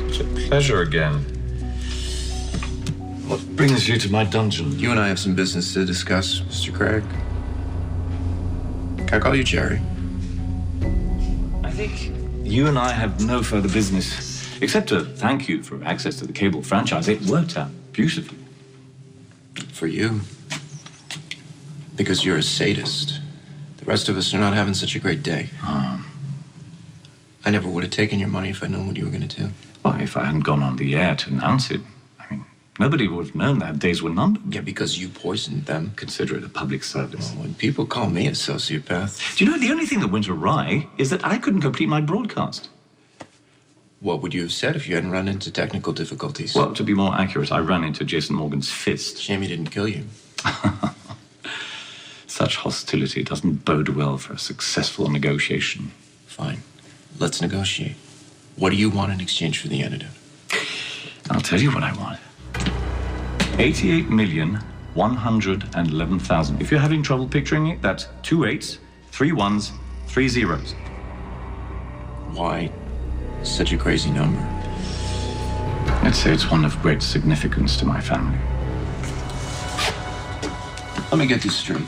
Such a pleasure again. What brings you to my dungeon? You and I have some business to discuss, Mr. Craig. Can I call you Jerry? I think you and I have no further business, except to thank you for access to the cable franchise. It worked out beautifully. For you. Because you're a sadist. The rest of us are not having such a great day. I never would have taken your money if I'd known what you were going to do. Well, if I hadn't gone on the air to announce it, I mean, nobody would have known that days were numbered. Yeah, because you poisoned them. Consider it a public service. Well, when people call me a sociopath... Do you know, the only thing that went awry is that I couldn't complete my broadcast. What would you have said if you hadn't run into technical difficulties? Well, to be more accurate, I ran into Jason Morgan's fist. Shame he didn't kill you. Such hostility doesn't bode well for a successful negotiation. Fine. Let's negotiate. What do you want in exchange for the antidote? I'll tell you what I want. 88,111,000. If you're having trouble picturing it, that's 2 8s, 3 1s, 3 zeros. Why such a crazy number? I'd say it's one of great significance to my family. Let me get this straight.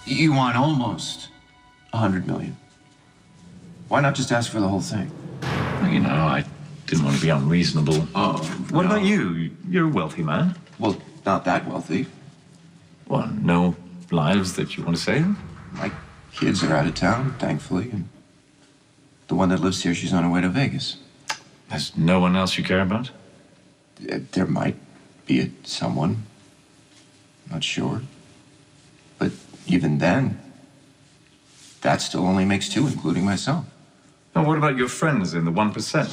You want almost 100 million. Why not just ask for the whole thing? Well, you know, I didn't want to be unreasonable. Oh, what about you? You're a wealthy man. Well, not that wealthy. Well, no lives that you want to save? My kids are out of town, thankfully, and the one that lives here, she's on her way to Vegas. There's no one else you care about? There might be someone. Not sure. But even then, that still only makes 2, including myself. And what about your friends in the 1%?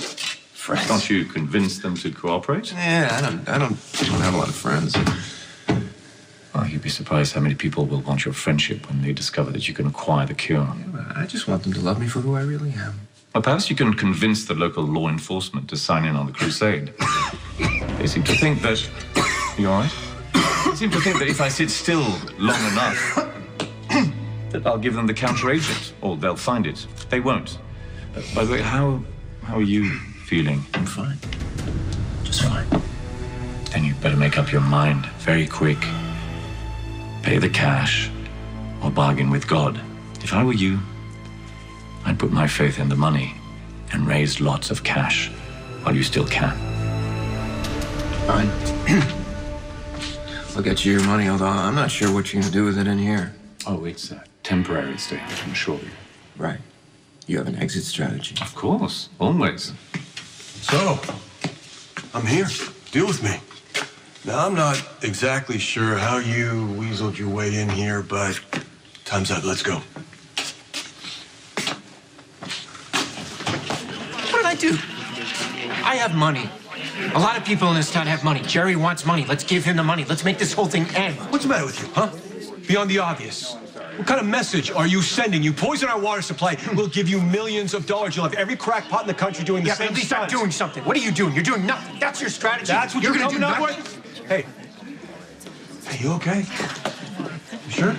Friends? Can't you convince them to cooperate? Yeah, I don't have a lot of friends. Well, you'd be surprised how many people will want your friendship when they discover that you can acquire the cure. Yeah, I just want them to love me for who I really am. Well, perhaps you can convince the local law enforcement to sign in on the crusade. They seem to think that... You all right? They seem to think that if I sit still long enough, that I'll give them the counter-agent, or they'll find it. They won't. By the way, how are you feeling? I'm fine. Just fine. Then you better make up your mind very quick. Pay the cash or bargain with God. If I were you, I'd put my faith in the money and raise lots of cash while you still can. Fine. I'll get you your money, although I'm not sure what you're going to do with it in here. Oh, it's a temporary stay, I can assure you. Right. You have an exit strategy. Of course, always. So, I'm here. Deal with me. Now, I'm not exactly sure how you weaseled your way in here, but time's up. Let's go. What did I do? I have money. A lot of people in this town have money. Jerry wants money. Let's give him the money. Let's make this whole thing end. What's the matter with you, huh? Beyond the obvious. What kind of message are you sending? You poison our water supply, we'll give you millions of dollars. You'll have every crackpot in the country doing the same but at least stunts. I'm doing something. What are you doing? You're doing nothing. That's your strategy. That's what you're gonna coming do up nothing. with? Hey. Hey, you okay? You sure?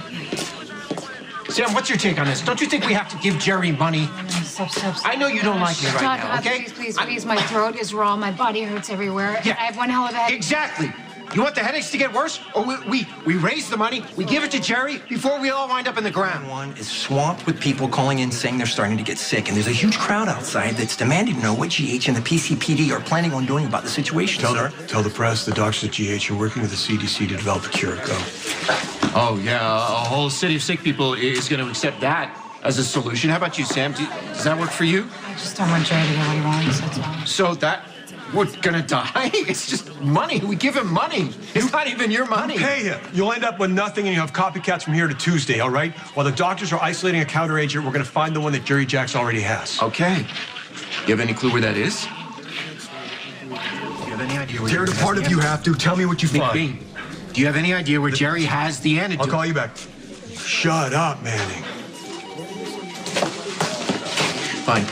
Sam, what's your take on this? Don't you think we have to give Jerry money? Stop. I know you don't like me right Todd, now, okay? Please. My throat is raw. My body hurts everywhere. Yeah. I have one hell of a headache. Exactly. You want the headaches to get worse? Or we raise the money, we give it to Jerry before we all wind up in the ground. One is swamped with people calling in saying they're starting to get sick, and there's a huge crowd outside that's demanding to know what GH and the PCPD are planning on doing about the situation, sir. Tell the press, the doctors at GH are working with the CDC to develop a cure. Go. Oh, yeah, a whole city of sick people is going to accept that as a solution. How about you, Sam? Does that work for you? I just don't want Jerry to get what he wants, that's all. So that... We're gonna die? It's just money. We give him money. It's not even your money. Pay him. You'll end up with nothing, and you have copycats from here to Tuesday, all right? While the doctors are isolating a counteragent, we're gonna find the one that Jerry Jacks already has. Okay. You have any clue where that is? Do you have any idea where Tear it apart if you have to. Tell me what you find. McBean, do you have any idea where Jerry has the antidote? I'll call you back. Shut up, Manning. Fine.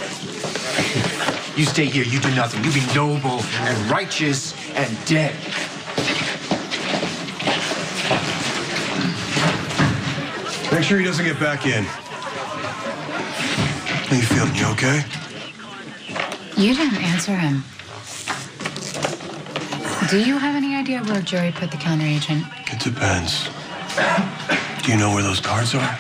You stay here, you do nothing. You be noble and righteous and dead. Make sure he doesn't get back in. How you feeling? You okay? You didn't answer him. Do you have any idea where Jerry put the counteragent? It depends. Do you know where those cards are?